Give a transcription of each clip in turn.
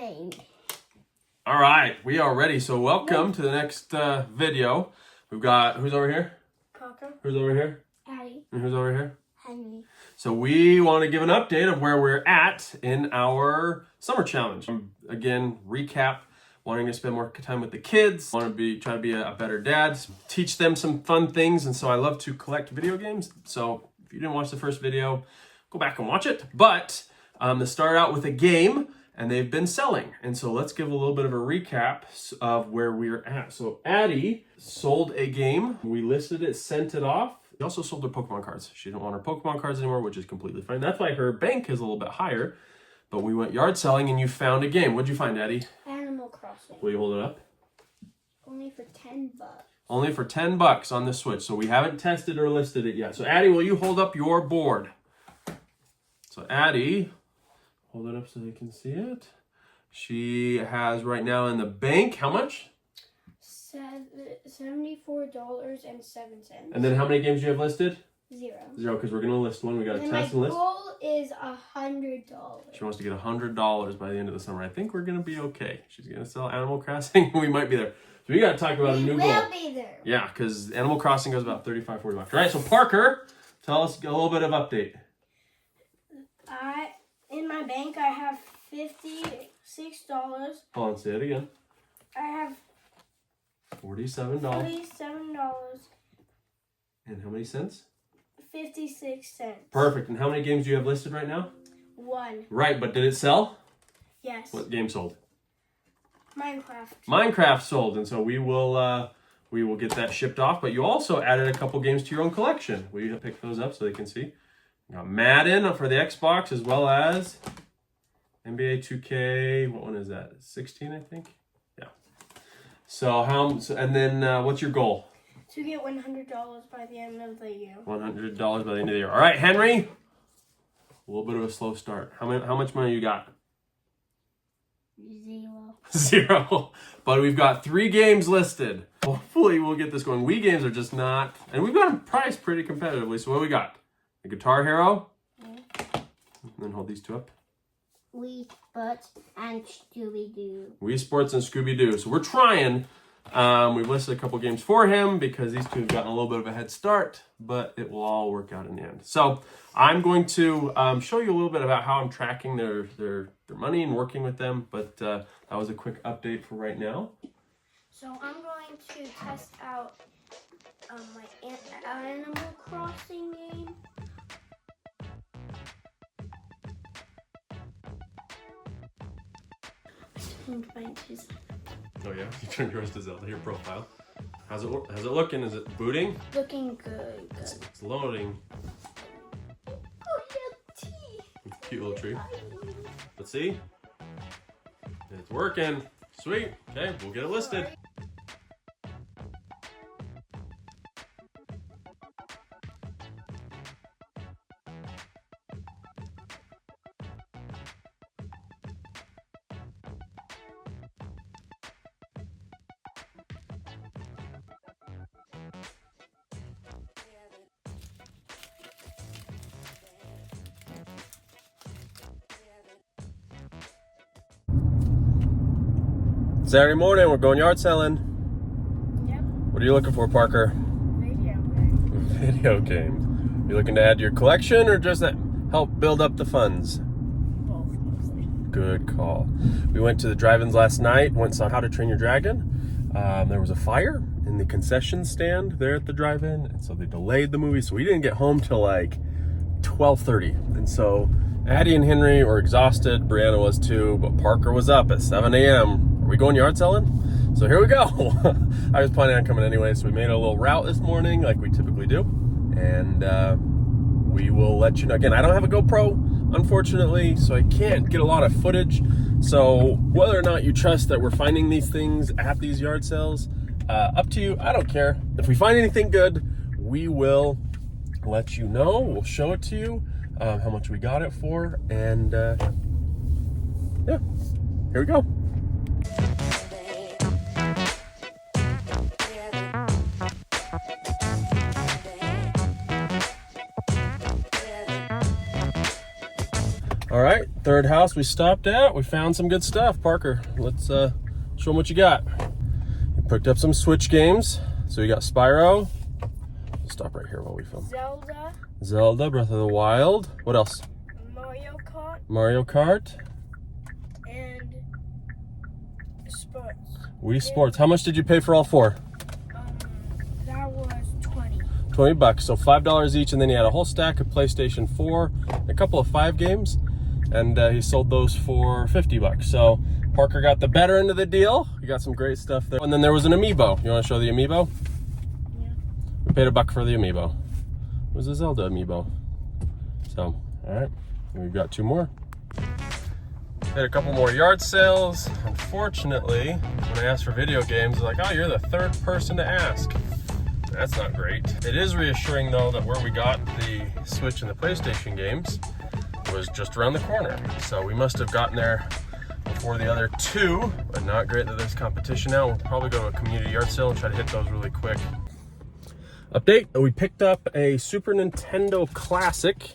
game. All right, we are ready. So welcome to the next video. We've got, who's over here? Parker. Who's over here? Addie. And who's over here? Henry. So we want to give an update of where we're at in our summer challenge. Again, recap, wanting to spend more time with the kids, try to be a better dad, teach them some fun things. And so I love to collect video games. So if you didn't watch the first video, go back and watch it. But to start out with a game, and they've been selling. And so let's give a little bit of a recap of where we're at. So Addie sold a game. We listed it, sent it off. She also sold her Pokemon cards. She didn't want her Pokemon cards anymore, which is completely fine. That's why her bank is a little bit higher. But we went yard selling and you found a game. What'd you find, Addie? Animal Crossing. Will you hold it up? Only for $10. Only for $10 on the Switch. So we haven't tested or listed it yet. So Addie, will you hold up your board? So Addie, hold it up so they can see it. She has right now in the bank, how much? $74.07. And then how many games do you have listed? 0. 0, because we're going to list one. We got to test and list. My goal is $100. She wants to get $100 by the end of the summer. I think we're going to be okay. She's going to sell Animal Crossing. We might be there. So we got to talk about a new goal. We'll be there. Yeah, because Animal Crossing goes about $35, $40. All right, so Parker, tell us a little bit of update. In my bank, I have $56. Hold on, say it again. I have $47. $47. And how many cents? 56 cents. Perfect. And how many games do you have listed right now? 1. Right, but did it sell? Yes. What game sold? Minecraft. Minecraft sold, and so we will get that shipped off. But you also added a couple games to your own collection. Will you pick those up so they can see? You got Madden for the Xbox, as well as NBA 2K. What one is that? 16, I think. Yeah. So and then what's your goal? To get $100 by the end of the year. $100 by the end of the year. All right, Henry. A little bit of a slow start. How much money you got? 0. 0. But we've got 3 games listed. Hopefully we'll get this going. Wii games are just not, and we've got them priced pretty competitively. So what do we got? The Guitar Hero. Yeah. And then hold these two up. Wii Sports and Scooby-Doo. Wii Sports and Scooby-Doo. So we're trying. We've listed a couple games for him because these two have gotten a little bit of a head start, but it will all work out in the end. So I'm going to show you a little bit about how I'm tracking their money and working with them. But that was a quick update for right now. So I'm going to test out my Animal Crossing game. Oh yeah, you turned yours to Zelda. Your profile. How's it looking? Is it booting? Looking good. It's loading. Oh, yeah, Cute little tree. Let's see. It's working. Sweet. Okay, we'll get it listed. Saturday morning, we're going yard selling. Yep. What are you looking for, Parker? Video game. Video game. You looking to add to your collection or just help build up the funds? Both, mostly. Good call. We went to the drive-ins last night, went and saw How to Train Your Dragon. There was a fire in the concession stand there at the drive-in, and so they delayed the movie, so we didn't get home till like 12:30. And so Addie and Henry were exhausted, Brianna was too, but Parker was up at 7 a.m. Are we going yard selling? So here we go. I was planning on coming anyway, so we made a little route this morning like we typically do. And we will let you know. Again, I don't have a GoPro, unfortunately, so I can't get a lot of footage. So whether or not you trust that we're finding these things at these yard sales, up to you. I don't care. If we find anything good, we will let you know. We'll show it to you, how much we got it for. And yeah, here we go. All right, Third house we stopped at. We found some good stuff. Parker, let's show them what you got. We picked up some Switch games. So we got Spyro. Stop right here while we film. Zelda, Breath of the Wild. What else? Mario Kart. And sports. Wii Sports. How much did you pay for all four? That was 20. $20, so $5 each, and then he had a whole stack of PlayStation 4, a couple of 5 games, and he sold those for $50. So Parker got the better end of the deal. He got some great stuff there. And then there was an amiibo. You want to show the amiibo? Yeah. We paid $1 for the amiibo. It was a Zelda amiibo. So, all right, we've got 2 more. Did a couple more yard sales. Unfortunately, when I asked for video games, they're like, oh, you're the 3rd person to ask. That's not great. It is reassuring though that where we got the Switch and the PlayStation games was just around the corner. So we must have gotten there before the other 2, but not great that there's competition now. We'll probably go to a community yard sale and try to hit those really quick. Update, we picked up a Super Nintendo Classic.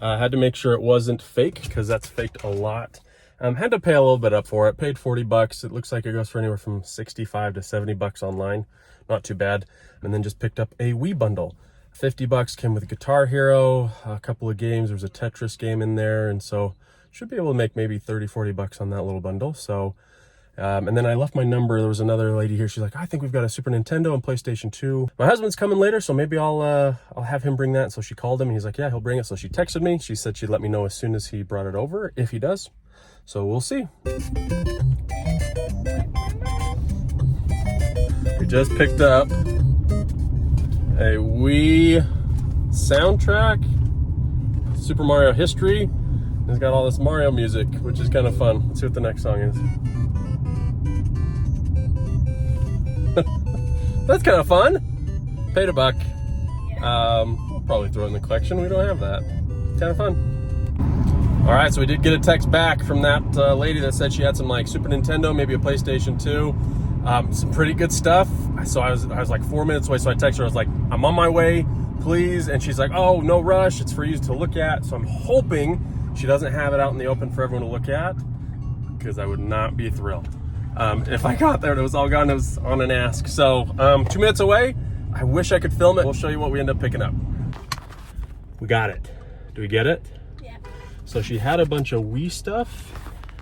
Had to make sure it wasn't fake because that's faked a lot. Had to pay a little bit up for it. Paid $40. It looks like it goes for anywhere from $65 to $70 online. Not too bad. And then just picked up a Wii bundle. $50 came with Guitar Hero, a couple of games. There was a Tetris game in there, and so should be able to make maybe $30-40 on that little bundle. So, and then I left my number. There was another lady here. She's like, I think we've got a Super Nintendo and PlayStation 2. My husband's coming later, so maybe I'll have him bring that. So she called him, and he's like, yeah, he'll bring it. So she texted me. She said she'd let me know as soon as he brought it over, if he does. So we'll see. We just picked up a Wii soundtrack, Super Mario History. It's got all this Mario music, which is kind of fun. Let's see what the next song is. That's kind of fun. Paid $1. We'll probably throw it in the collection. We don't have that. Kind of fun. All right, so we did get a text back from that lady that said she had some like Super Nintendo, maybe a PlayStation 2, some pretty good stuff. So I was like 4 minutes away, so I texted her. I was like, I'm on my way, please. And she's like, oh, no rush. It's for you to look at. So I'm hoping she doesn't have it out in the open for everyone to look at, because I would not be thrilled. If I got there and it was all gone, it was on an ask. So 2 minutes away. I wish I could film it. We'll show you what we end up picking up. We got it. Do we get it? So she had a bunch of Wii stuff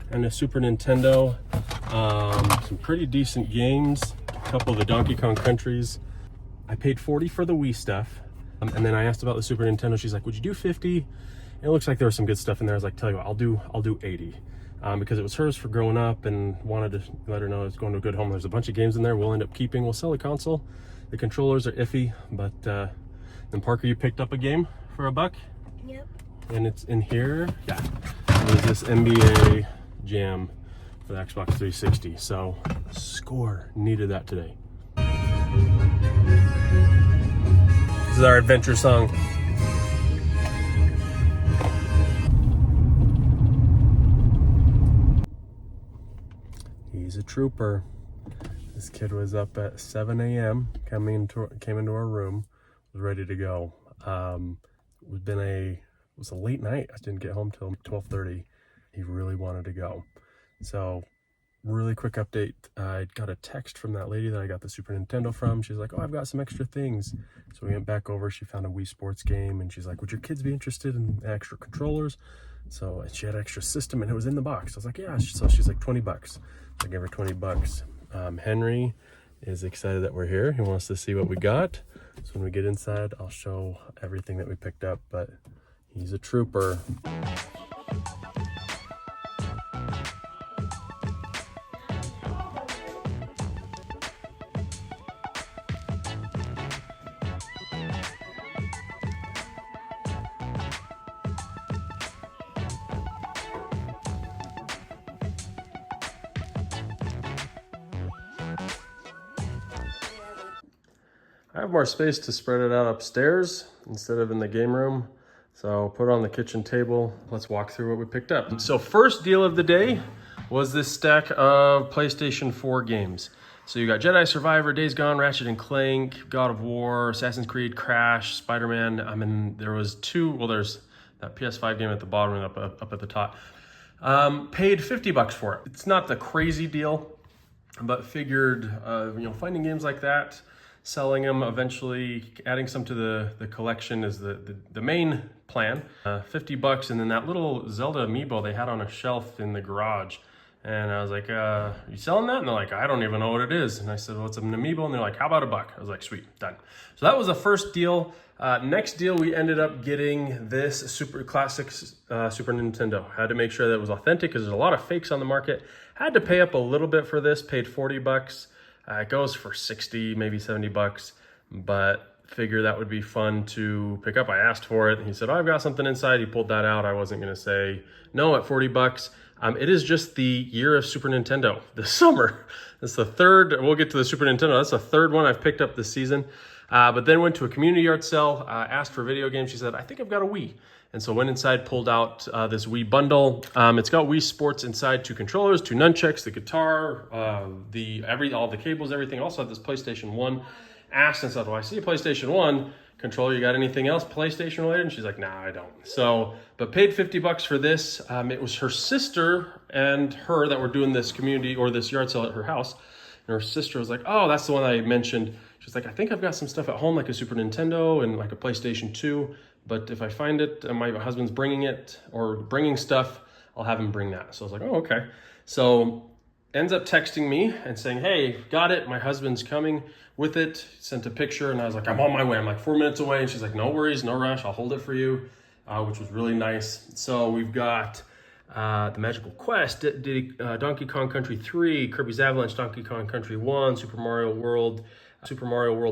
and a Super Nintendo, some pretty decent games, a couple of the Donkey Kong Countries. I paid $40 for the Wii stuff, and then I asked about the Super Nintendo. She's like, would you do $50? And it looks like there was some good stuff in there. I was like, tell you what, I'll do $80, because it was hers for growing up, and wanted to let her know it's going to a good home. There's a bunch of games in there we'll end up keeping. We'll sell the console. The controllers are iffy, but then Parker, you picked up a game for $1? Yep. And it's in here. Yeah, there's this NBA Jam for the Xbox 360. So score, needed that today. This is our adventure song. He's a trooper. This kid was up at 7 a.m. came into our room, was ready to go. It was a late night. I didn't get home till 12:30. He really wanted to go. So really quick update. I got a text from that lady that I got the Super Nintendo from. She's like, oh, I've got some extra things. So we went back over. She found a Wii Sports game, and she's like, would your kids be interested in extra controllers? So she had an extra system, and it was in the box. I was like, yeah. So she's like, $20. So I gave her $20. Henry is excited that we're here. He wants to see what we got. So when we get inside, I'll show everything that we picked up, but he's a trooper. I have more space to spread it out upstairs instead of in the game room. So I'll put it on the kitchen table. Let's walk through what we picked up. So first deal of the day was this stack of PlayStation 4 games. So you got Jedi Survivor, Days Gone, Ratchet and Clank, God of War, Assassin's Creed, Crash, Spider-Man. There was there's that PS5 game at the bottom and up at the top. Paid 50 bucks for it. It's not the crazy deal, but figured, finding games like that, selling them, eventually adding some to the collection is the main plan. 50 bucks, and then that little Zelda amiibo they had on a shelf in the garage. And I was like, you selling that? And they're like, I don't even know what it is. And I said, well, it's an amiibo. And they're like, how about $1? I was like, sweet, done. So that was the first deal. Next deal, we ended up getting this super classic Super Nintendo. Had to make sure that it was authentic because there's a lot of fakes on the market. Had to pay up a little bit for this, paid 40 bucks. It goes for 60, maybe 70 bucks, but figure that would be fun to pick up. I asked for it and he said, oh, I've got something inside. He pulled that out. I wasn't gonna say no at 40 bucks. It is just the year of Super Nintendo this summer. That's the third, we'll get to the Super Nintendo. That's the third one I've picked up this season. But then went to a community yard sale, asked for video games. She said, I think I've got a Wii. And so went inside, pulled out this Wii bundle. It's got Wii Sports inside, 2 controllers, 2 nunchucks, the guitar, all the cables, everything. Also had this PlayStation 1. Asked and said, well, I see a PlayStation 1 controller. You got anything else PlayStation related? And she's like, nah, I don't. So, but paid 50 bucks for this. It was her sister and her that were doing this community or this yard sale at her house. And her sister was like, oh, that's the one I mentioned. She's like, I think I've got some stuff at home, like a Super Nintendo and like a PlayStation 2. But if I find it and my husband's bringing it or bringing stuff, I'll have him bring that. So I was like, oh, okay. So ends up texting me and saying, hey, got it. My husband's coming with it. Sent a picture and I was like, I'm on my way. I'm like 4 minutes away. And she's like, no worries, no rush. I'll hold it for you, which was really nice. So we've got the Magical Quest, Donkey Kong Country 3, Kirby's Avalanche, Donkey Kong Country 1, Super Mario World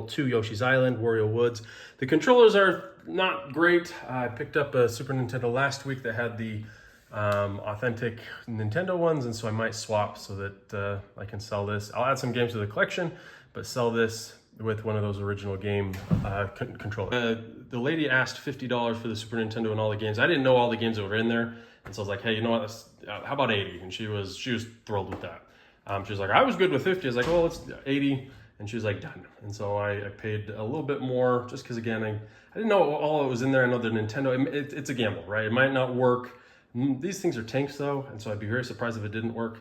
2, Yoshi's Island, Wario Woods. The controllers are not great. I picked up a Super Nintendo last week that had the authentic Nintendo ones, and so I might swap so that I can sell this. I'll add some games to the collection, but sell this with one of those original game controllers. The lady asked $50 for the Super Nintendo and all the games. I didn't know all the games that were in there, and so I was like, hey, you know what, how about 80? And she was thrilled with that. She was like, I was good with 50. I was like, well, it's 80. And she was like, done. And so I paid a little bit more just because, again, I didn't know all that was in there. I know the Nintendo, it's a gamble, right? It might not work. These things are tanks, though, and so I'd be very surprised if it didn't work.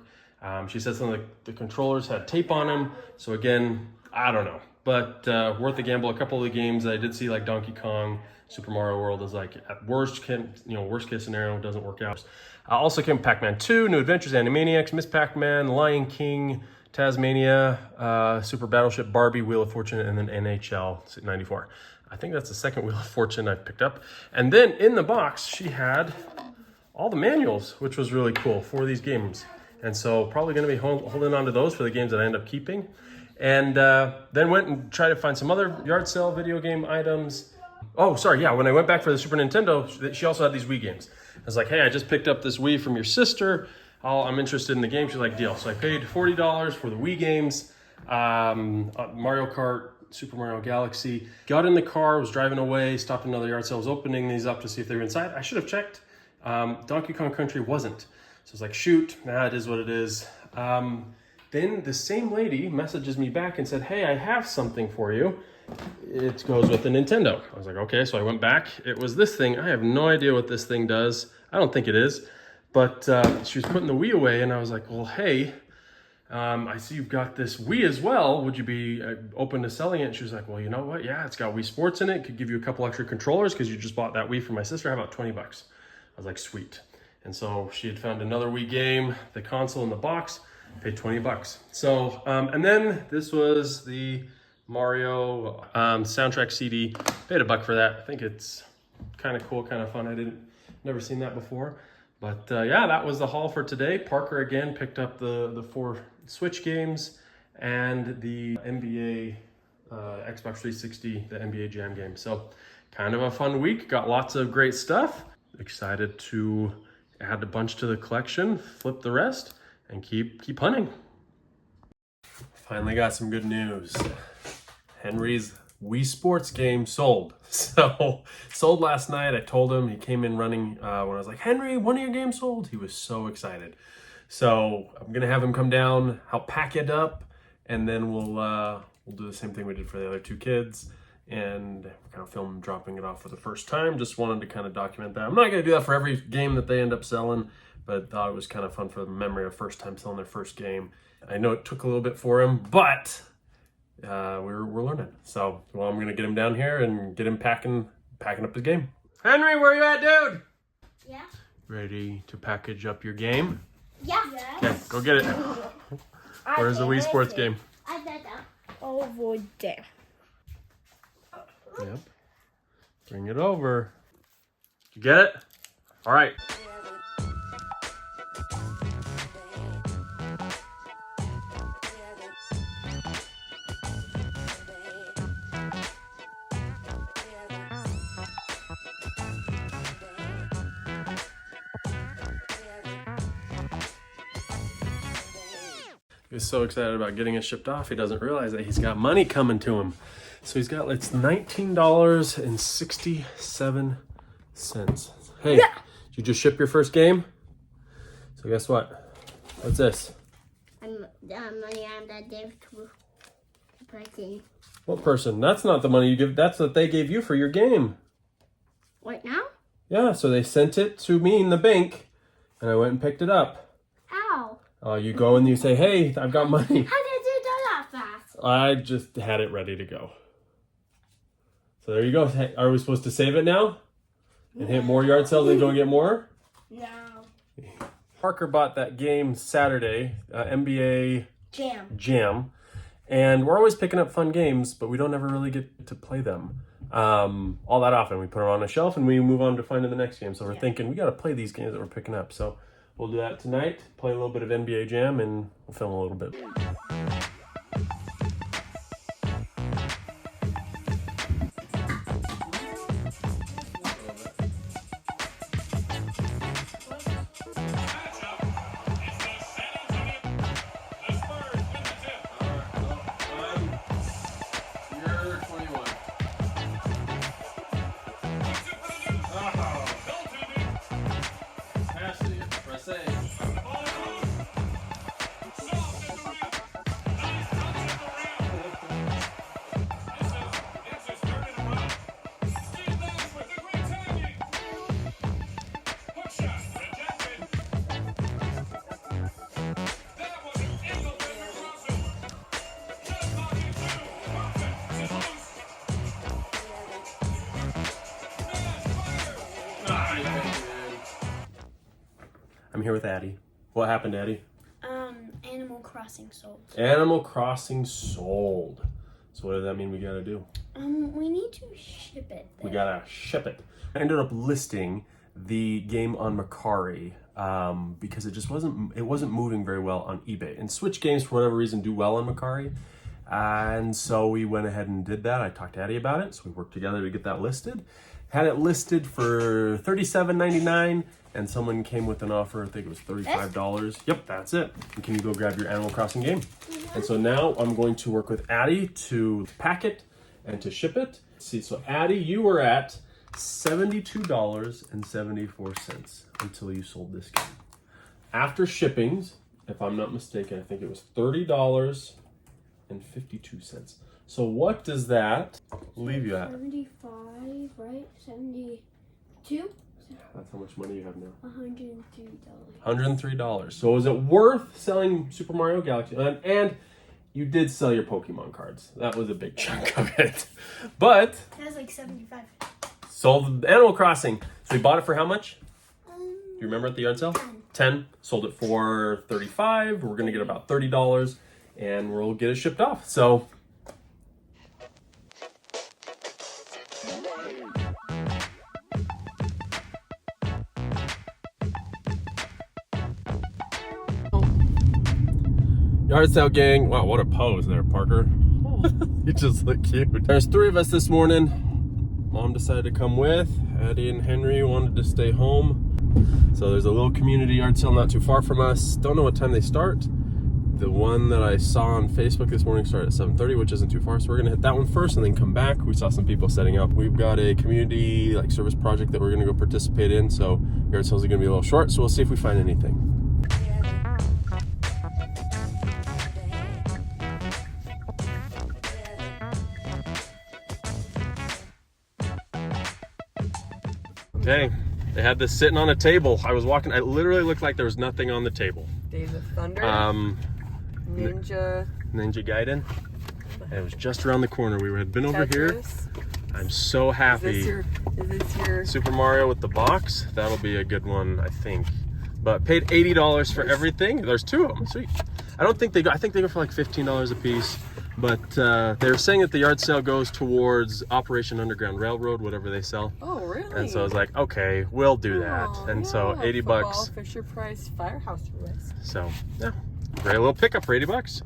She said some of the controllers had tape on them. So, again, I don't know. But worth the gamble. A couple of the games that I did see, like Donkey Kong, Super Mario World, is like, at worst case scenario, doesn't work out. Also came Pac-Man 2, New Adventures, Animaniacs, Miss Pac-Man, Lion King, Tasmania, Super Battleship, Barbie, Wheel of Fortune, and then NHL 94. I think that's the second Wheel of Fortune I've picked up. And then in the box, she had all the manuals, which was really cool for these games. And so probably going to be holding on to those for the games that I end up keeping. And then went and tried to find some other yard sale video game items. Oh, sorry, yeah, when I went back for the Super Nintendo, she also had these Wii games. I was like, hey, I just picked up this Wii from your sister. I'm interested in the game. She's like, deal. So I paid $40 for the Wii games, Mario Kart, Super Mario Galaxy. Got in the car, was driving away, stopped at another yard sale, was opening these up to see if they were inside. I should have checked. Donkey Kong Country wasn't. So I was like, shoot, it is what it is. Then the same lady messages me back and said, hey, I have something for you. It goes with the Nintendo. I was like, okay, so I went back. It was this thing. I have no idea what this thing does. I don't think it is. But she was putting the Wii away, and I was like, well, hey, I see you've got this Wii as well. Would you be open to selling it? And she was like, well, you know what? Yeah, it's got Wii Sports in it. Could give you a couple extra controllers because you just bought that Wii for my sister. How about 20 bucks? I was like, sweet. And so she had found another Wii game, the console in the box, paid 20 bucks. So, and then this was the Mario soundtrack CD. Paid $1 for that. I think it's kind of cool, kind of fun. Never seen that before. But yeah, that was the haul for today. Parker again picked up the 4 Switch games and the NBA Xbox 360, the NBA Jam game. So kind of a fun week. Got lots of great stuff. Excited to add a bunch to the collection, flip the rest, and keep hunting. Finally got some good news. Henry's Wii Sports game sold. So sold last night. I told him, he came in running when I was like, Henry, one of your games sold. He was so excited. So I'm gonna have him come down, help pack it up, and then we'll do the same thing we did for the other 2 kids and kind of film dropping it off for the first time. Just wanted to kind of document that. I'm not gonna do that for every game that they end up selling, but thought it was kind of fun for the memory of first time selling their first game. I know it took a little bit for him, but we're learning. So, well, I'm going to get him down here and get him packing up his game. Henry, where you at, dude? Yeah. Ready to package up your game? Yeah. Okay, go get it. Where's the Wii Sports game? I bet over there. Yep. Bring it over. Did you get it? All right. He's so excited about getting it shipped off, he doesn't realize that he's got money coming to him. So he's got, it's $19.67. Hey, yeah. Did you just ship your first game? So guess what? What's this? The money I gave to the person. What person? That's not the money you give. That's what they gave you for your game. What now? Yeah, so they sent it to me in the bank, and I went and picked it up. Ow. You go and you say, hey, I've got money. How did you do that fast? I just had it ready to go. So there you go. Hey, are we supposed to save it now? And hit more yard sales and go and get more? No. Parker bought that game Saturday, NBA Jam. And we're always picking up fun games, but we don't ever really get to play them all that often. We put them on a shelf and we move on to finding the next game. So we're thinking we got to play these games that we're picking up. So we'll do that tonight, play a little bit of NBA Jam, and we'll film a little bit. I'm here with Addie. What happened, Addie? Animal Crossing sold. Animal Crossing sold. So what does that mean we gotta do? We need to ship it. We gotta ship it. I ended up listing the game on Mercari because it just wasn't moving very well on eBay. And Switch games, for whatever reason, do well on Mercari. And so we went ahead and did that. I talked to Addie about it, so we worked together to get that listed. Had it listed for $37.99, and someone came with an offer. I think it was $35. Yep, that's it. And can you go grab your Animal Crossing game? And so now I'm going to work with Addie to pack it and to ship it. See, so Addie, you were at $72.74 until you sold this game. After shippings, if I'm not mistaken, I think it was $30.52. So what does that leave you at? 75, right? 72? That's how much money you have now. $103. $103. So is it worth selling Super Mario Galaxy? And you did sell your Pokemon cards. That was a big chunk of it. But That was like 75. sold Animal Crossing. So you bought it for how much? Do you remember at the yard sale? 10. Sold it for $35. We're gonna get about $30, and we'll get it shipped off. So. Yard sale gang. Wow, what a pose there, Parker. You just look cute. There's 3 of us this morning. Mom decided to come with. Addie and Henry wanted to stay home. So there's a little community yard sale not too far from us. Don't know what time they start. The one that I saw on Facebook this morning started at 7:30, which isn't too far. So we're gonna hit that one first and then come back. We saw some people setting up. We've got a community service project that we're gonna go participate in. So yard sales are gonna be a little short. So we'll see if we find anything. Okay, They had this sitting on a table. I was walking, it literally looked like there was nothing on the table. Days of Thunder. Ninja Gaiden. It was just around the corner. We had been over Tetris. here. I'm so happy. Is this your Super Mario with the box? That'll be a good one, I think. But paid $80 for everything. There's 2 of them. Sweet. I don't think they go. I think they go for like $15 a piece. But they're saying that the yard sale goes towards Operation Underground Railroad, whatever they sell. Oh, really? And so I was like, okay, we'll do that. And so $80 bucks. Fisher Price Firehouse list. So yeah, great little pickup for $80 bucks.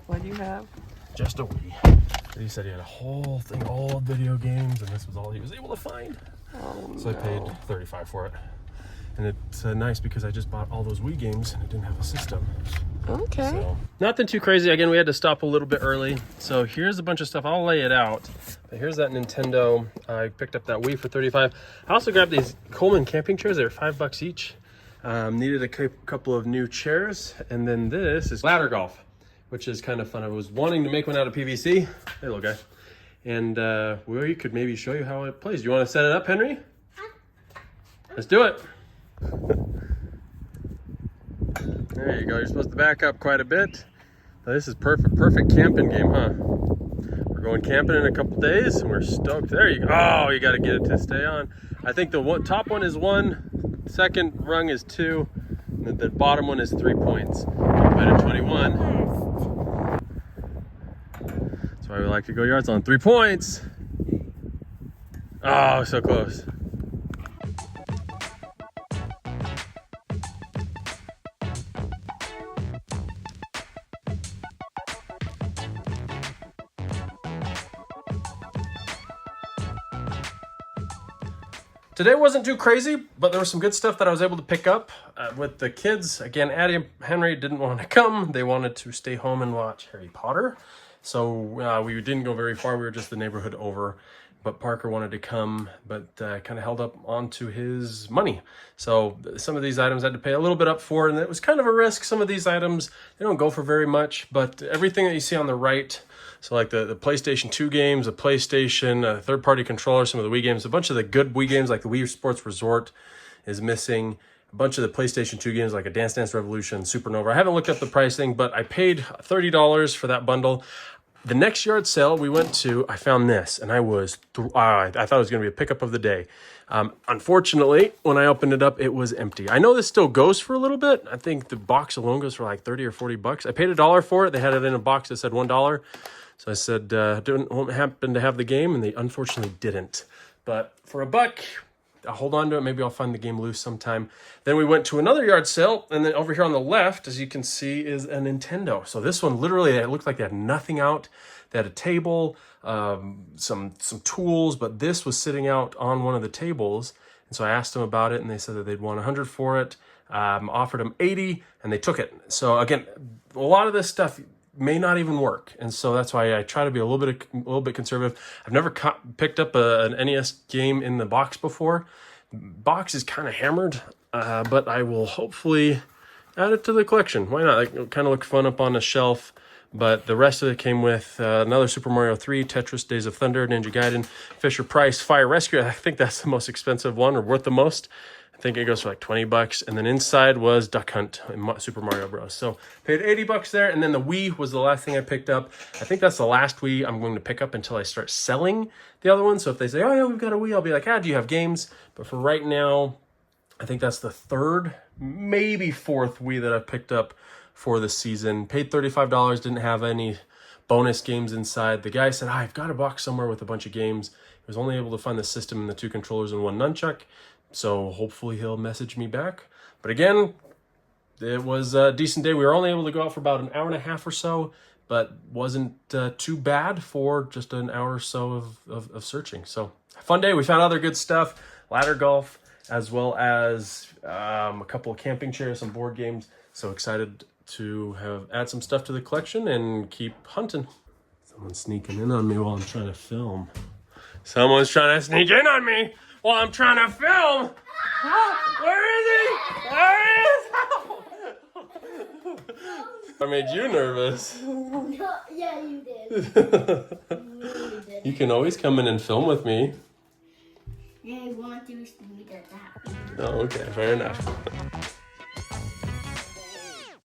What do you have? Just a Wii. He said he had a whole thing, old video games, and this was all he was able to find. Oh, so I paid $35 for it. And it's nice because I just bought all those Wii games and it didn't have a system. Okay. So, nothing too crazy. Again, we had to stop a little bit early. So here's a bunch of stuff. I'll lay it out. But here's that Nintendo. I picked up that Wii for $35. I also grabbed these Coleman camping chairs. They were $5 each. Needed a couple of new chairs. And then this is ladder golf, which is kind of fun. I was wanting to make one out of PVC. Hey, little guy. And we could maybe show you how it plays. Do you want to set it up, Henry? Let's do it. There you go. You're supposed to back up quite a bit. Now, this is perfect camping game, huh? We're going camping in a couple days, and we're stoked. There you go. Oh, you got to get it to stay on. I think the top one is 1, second rung is 2, and the bottom one is 3 points. Put it 21. That's why we like to go yards on 3 points. Oh, so close. Today wasn't too crazy, but there was some good stuff that I was able to pick up with the kids. Again, Addie and Henry didn't want to come. They wanted to stay home and watch Harry Potter. So we didn't go very far. We were just the neighborhood over. But Parker wanted to come, but kind of held up onto his money. So some of these items I had to pay a little bit up for, and it was kind of a risk. Some of these items, they don't go for very much, but everything that you see on the right, so like the PlayStation 2 games, the PlayStation, third-party controller, some of the Wii games, a bunch of the good Wii games like the Wii Sports Resort is missing. A bunch of the PlayStation 2 games like a Dance Dance Revolution, Supernova. I haven't looked up the pricing, but I paid $30 for that bundle. The next yard sale we went to, I found this, and I thought it was going to be a pickup of the day. Unfortunately, when I opened it up, it was empty. I know this still goes for a little bit. I think the box alone goes for like 30 or 40 bucks. I paid $1 for it. They had it in a box that said $1. So I said, don't happen to have the game, and they unfortunately didn't. But for $1, I'll hold on to it. Maybe I'll find the game loose sometime. Then we went to another yard sale, and then over here on the left, as you can see, is a Nintendo. So this one, literally, it looked like they had nothing out. They had a table, some tools, but this was sitting out on one of the tables. And so I asked them about it, and they said that they'd want $100 for it. Offered them $80, and they took it. So again, a lot of this stuff may not even work, and so that's why I try to be a little bit conservative. I've never picked up an NES game in the box before. Box is kind of hammered, but I will hopefully add it to the collection. Why not? It kind of look fun up on a shelf. But the rest of it came with another Super Mario 3, Tetris, Days of Thunder, Ninja Gaiden, Fisher Price, Fire Rescue. I think that's the most expensive one, or worth the most. I think it goes for like $20, and then inside was Duck Hunt and Super Mario Bros. So paid $80 there, and then the Wii was the last thing I picked up. I think that's the last Wii I'm going to pick up until I start selling the other one. So if they say, oh yeah, we've got a Wii, I'll be like, do you have games? But for right now, I think that's the third, maybe fourth Wii that I've picked up for the season. Paid $35, didn't have any bonus games inside. The guy said, I've got a box somewhere with a bunch of games. He was only able to find the system and the 2 controllers and 1 nunchuck. So hopefully he'll message me back. But again, it was a decent day. We were only able to go out for about an hour and a half or so, but wasn't too bad for just an hour or so of searching. So fun day. We found other good stuff, ladder golf, as well as a couple of camping chairs, some board games. So excited to add some stuff to the collection and keep hunting. Someone's sneaking in on me while I'm trying to film. Someone's trying to sneak in on me while I'm trying to film. Where is he? There he is. I made you nervous. No, yeah, you did. You really did. You can always come in and film with me. I want to see that. Oh, okay, fair enough.